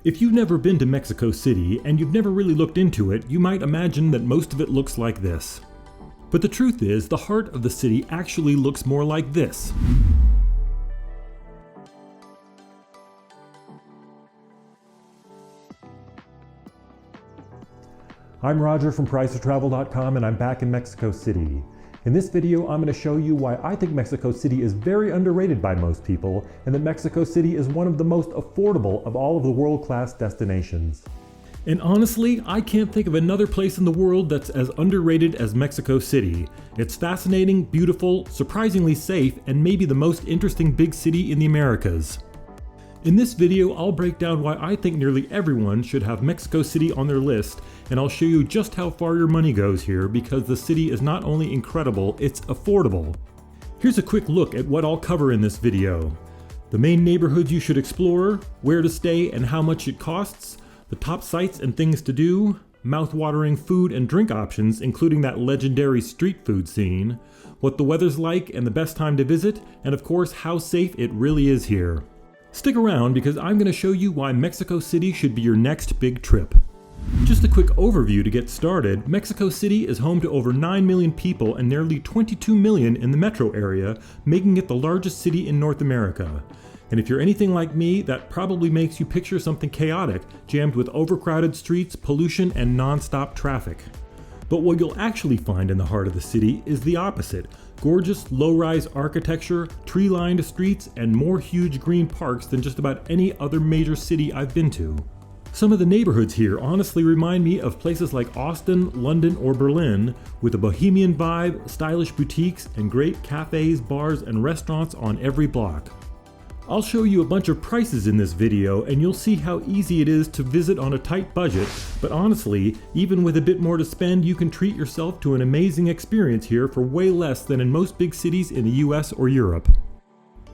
If you've never been to Mexico City and you've never really looked into it, you might imagine that most of it looks like this. But the truth is, the heart of the city actually looks more like this. I'm Roger from PriceOfTravel.com and I'm back in Mexico City. In this video, I'm going to show you why I think Mexico City is very underrated by most people and that Mexico City is one of the most affordable of all of the world-class destinations. And honestly, I can't think of another place in the world that's as underrated as Mexico City. It's fascinating, beautiful, surprisingly safe, and maybe the most interesting big city in the Americas. In this video, I'll break down why I think nearly everyone should have Mexico City on their list, and I'll show you just how far your money goes here because the city is not only incredible, it's affordable. Here's a quick look at what I'll cover in this video. The main neighborhoods you should explore, where to stay and how much it costs, the top sites and things to do, mouth-watering food and drink options including that legendary street food scene, what the weather's like and the best time to visit, and of course how safe it really is here. Stick around because I'm going to show you why Mexico City should be your next big trip. Just a quick overview to get started, Mexico City is home to over 9 million people and nearly 22 million in the metro area, making it the largest city in North America. And if you're anything like me, that probably makes you picture something chaotic, jammed with overcrowded streets, pollution, and non-stop traffic. But what you'll actually find in the heart of the city is the opposite. Gorgeous, low-rise architecture, tree-lined streets, and more huge green parks than just about any other major city I've been to. Some of the neighborhoods here honestly remind me of places like Austin, London, or Berlin, with a bohemian vibe, stylish boutiques, and great cafes, bars, and restaurants on every block. I'll show you a bunch of prices in this video and you'll see how easy it is to visit on a tight budget, but honestly, even with a bit more to spend, you can treat yourself to an amazing experience here for way less than in most big cities in the US or Europe.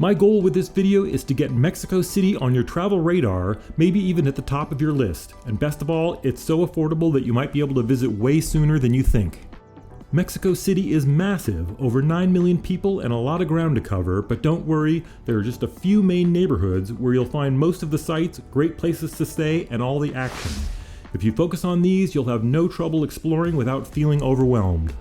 My goal with this video is to get Mexico City on your travel radar, maybe even at the top of your list, and best of all, it's so affordable that you might be able to visit way sooner than you think. Mexico City is massive, over 9 million people and a lot of ground to cover, but don't worry, there are just a few main neighborhoods where you'll find most of the sights, great places to stay, and all the action. If you focus on these, you'll have no trouble exploring without feeling overwhelmed.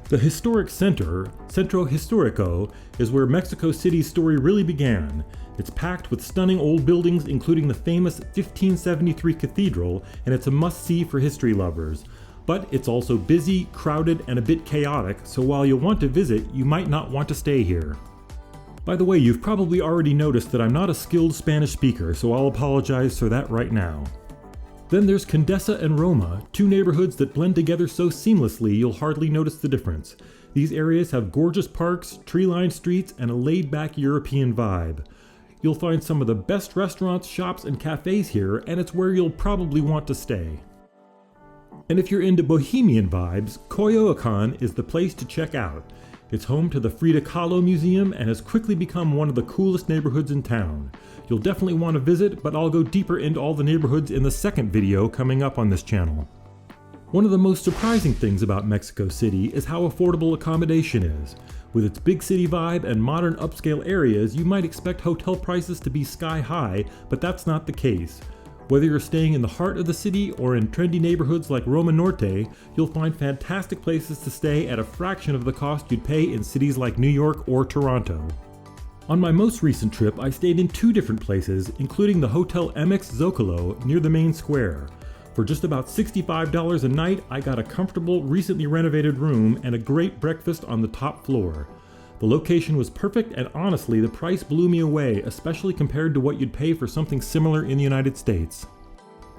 The historic center, Centro Histórico, is where Mexico City's story really began. It's packed with stunning old buildings including the famous 1573 cathedral, and it's a must-see for history lovers. But it's also busy, crowded, and a bit chaotic, so while you'll want to visit, you might not want to stay here. By the way, you've probably already noticed that I'm not a skilled Spanish speaker, so I'll apologize for that right now. Then there's Condesa and Roma, two neighborhoods that blend together so seamlessly you'll hardly notice the difference. These areas have gorgeous parks, tree-lined streets, and a laid-back European vibe. You'll find some of the best restaurants, shops, and cafes here, and it's where you'll probably want to stay. And if you're into bohemian vibes, Coyoacán is the place to check out. It's home to the Frida Kahlo Museum and has quickly become one of the coolest neighborhoods in town. You'll definitely want to visit, but I'll go deeper into all the neighborhoods in the second video coming up on this channel. One of the most surprising things about Mexico City is how affordable accommodation is. With its big city vibe and modern upscale areas, you might expect hotel prices to be sky high, but that's not the case. Whether you're staying in the heart of the city or in trendy neighborhoods like Roma Norte, you'll find fantastic places to stay at a fraction of the cost you'd pay in cities like New York or Toronto. On my most recent trip, I stayed in two different places, including the Hotel MX Zocalo near the main square. For just about $65 a night, I got a comfortable, recently renovated room and a great breakfast on the top floor. The location was perfect and honestly, the price blew me away, especially compared to what you'd pay for something similar in the United States.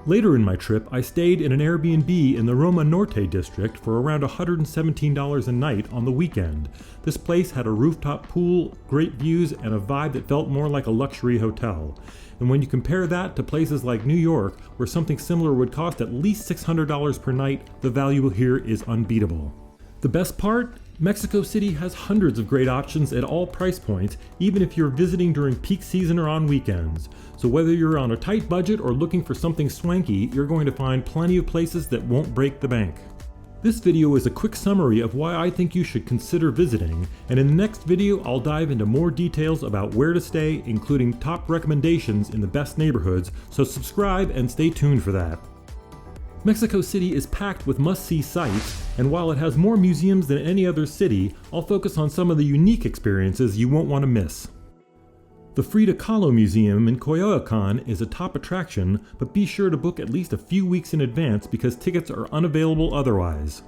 Later in my trip, I stayed in an Airbnb in the Roma Norte district for around $117 a night on the weekend. This place had a rooftop pool, great views, and a vibe that felt more like a luxury hotel. And when you compare that to places like New York, where something similar would cost at least $600 per night, the value here is unbeatable. The best part? Mexico City has hundreds of great options at all price points, even if you're visiting during peak season or on weekends. So whether you're on a tight budget or looking for something swanky, you're going to find plenty of places that won't break the bank. This video is a quick summary of why I think you should consider visiting, and in the next video I'll dive into more details about where to stay, including top recommendations in the best neighborhoods, so subscribe and stay tuned for that. Mexico City is packed with must-see sights, and while it has more museums than any other city, I'll focus on some of the unique experiences you won't want to miss. The Frida Kahlo Museum in Coyoacan is a top attraction, but be sure to book at least a few weeks in advance because tickets are unavailable otherwise.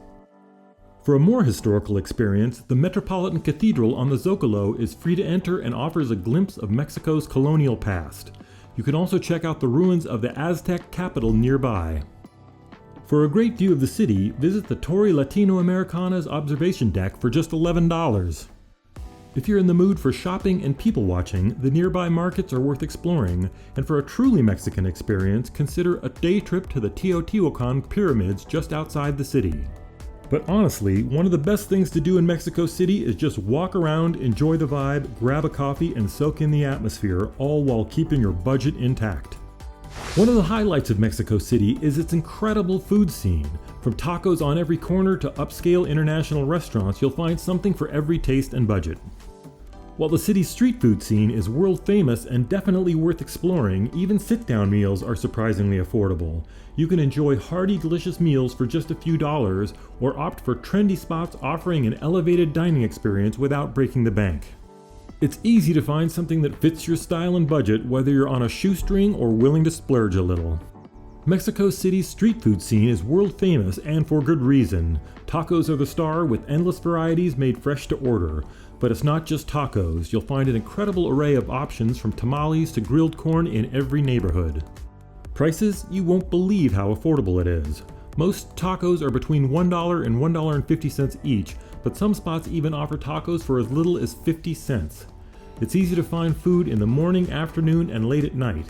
For a more historical experience, the Metropolitan Cathedral on the Zocalo is free to enter and offers a glimpse of Mexico's colonial past. You can also check out the ruins of the Aztec capital nearby. For a great view of the city, visit the Torre Latinoamericana's observation deck for just $11. If you're in the mood for shopping and people watching, the nearby markets are worth exploring, and for a truly Mexican experience, consider a day trip to the Teotihuacan pyramids just outside the city. But honestly, one of the best things to do in Mexico City is just walk around, enjoy the vibe, grab a coffee, and soak in the atmosphere, all while keeping your budget intact. One of the highlights of Mexico City is its incredible food scene. From tacos on every corner to upscale international restaurants, you'll find something for every taste and budget. While the city's street food scene is world famous and definitely worth exploring, even sit-down meals are surprisingly affordable. You can enjoy hearty, delicious meals for just a few dollars, or opt for trendy spots offering an elevated dining experience without breaking the bank. It's easy to find something that fits your style and budget, whether you're on a shoestring or willing to splurge a little. Mexico City's street food scene is world famous, and for good reason. Tacos are the star, with endless varieties made fresh to order. But it's not just tacos. You'll find an incredible array of options from tamales to grilled corn in every neighborhood. Prices? You won't believe how affordable it is. Most tacos are between $1 and $1.50 each, but some spots even offer tacos for as little as 50 cents. It's easy to find food in the morning, afternoon, and late at night.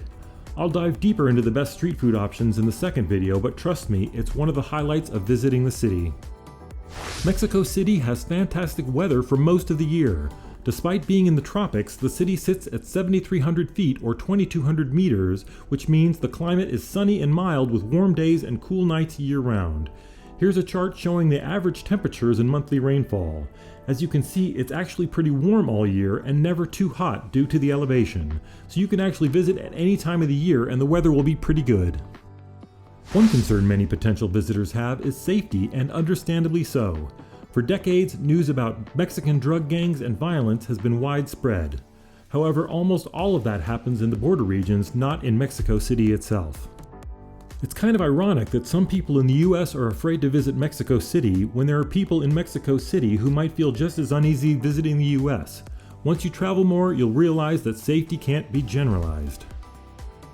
I'll dive deeper into the best street food options in the second video, but trust me, it's one of the highlights of visiting the city. Mexico City has fantastic weather for most of the year. Despite being in the tropics, the city sits at 7,300 feet or 2,200 meters, which means the climate is sunny and mild with warm days and cool nights year-round. Here's a chart showing the average temperatures and monthly rainfall. As you can see, it's actually pretty warm all year and never too hot due to the elevation, so you can actually visit at any time of the year and the weather will be pretty good. One concern many potential visitors have is safety, and understandably so. For decades, news about Mexican drug gangs and violence has been widespread. However, almost all of that happens in the border regions, not in Mexico City itself. It's kind of ironic that some people in the US are afraid to visit Mexico City when there are people in Mexico City who might feel just as uneasy visiting the US. Once you travel more, you'll realize that safety can't be generalized.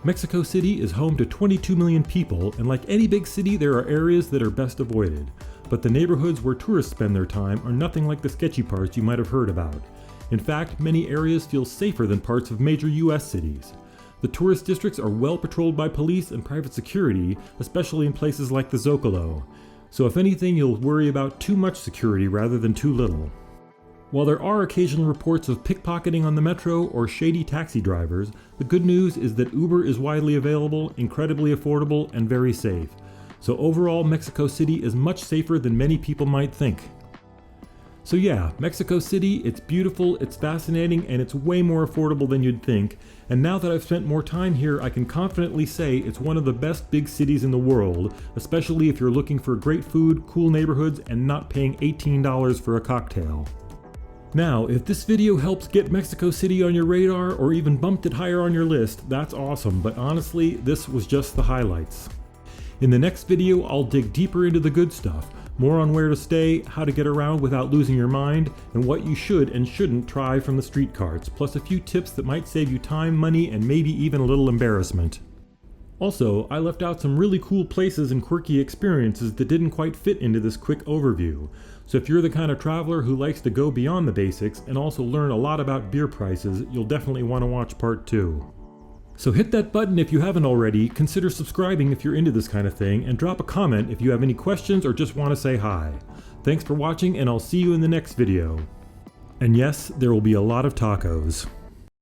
Mexico City is home to 22 million people, and like any big city, there are areas that are best avoided. But the neighborhoods where tourists spend their time are nothing like the sketchy parts you might have heard about. In fact, many areas feel safer than parts of major US cities. The tourist districts are well patrolled by police and private security, especially in places like the Zocalo. So if anything, you'll worry about too much security rather than too little. While there are occasional reports of pickpocketing on the metro or shady taxi drivers, the good news is that Uber is widely available, incredibly affordable, and very safe. So overall, Mexico City is much safer than many people might think. So yeah, Mexico City, it's beautiful, it's fascinating, and it's way more affordable than you'd think. And now that I've spent more time here, I can confidently say it's one of the best big cities in the world, especially if you're looking for great food, cool neighborhoods, and not paying $18 for a cocktail. Now, if this video helps get Mexico City on your radar or even bumped it higher on your list, that's awesome, but honestly, this was just the highlights. In the next video, I'll dig deeper into the good stuff, more on where to stay, how to get around without losing your mind, and what you should and shouldn't try from the street carts, plus a few tips that might save you time, money, and maybe even a little embarrassment. Also, I left out some really cool places and quirky experiences that didn't quite fit into this quick overview. So if you're the kind of traveler who likes to go beyond the basics and also learn a lot about beer prices, you'll definitely want to watch part 2. So hit that button if you haven't already, consider subscribing if you're into this kind of thing, and drop a comment if you have any questions or just want to say hi. Thanks for watching, and I'll see you in the next video. And yes, there will be a lot of tacos.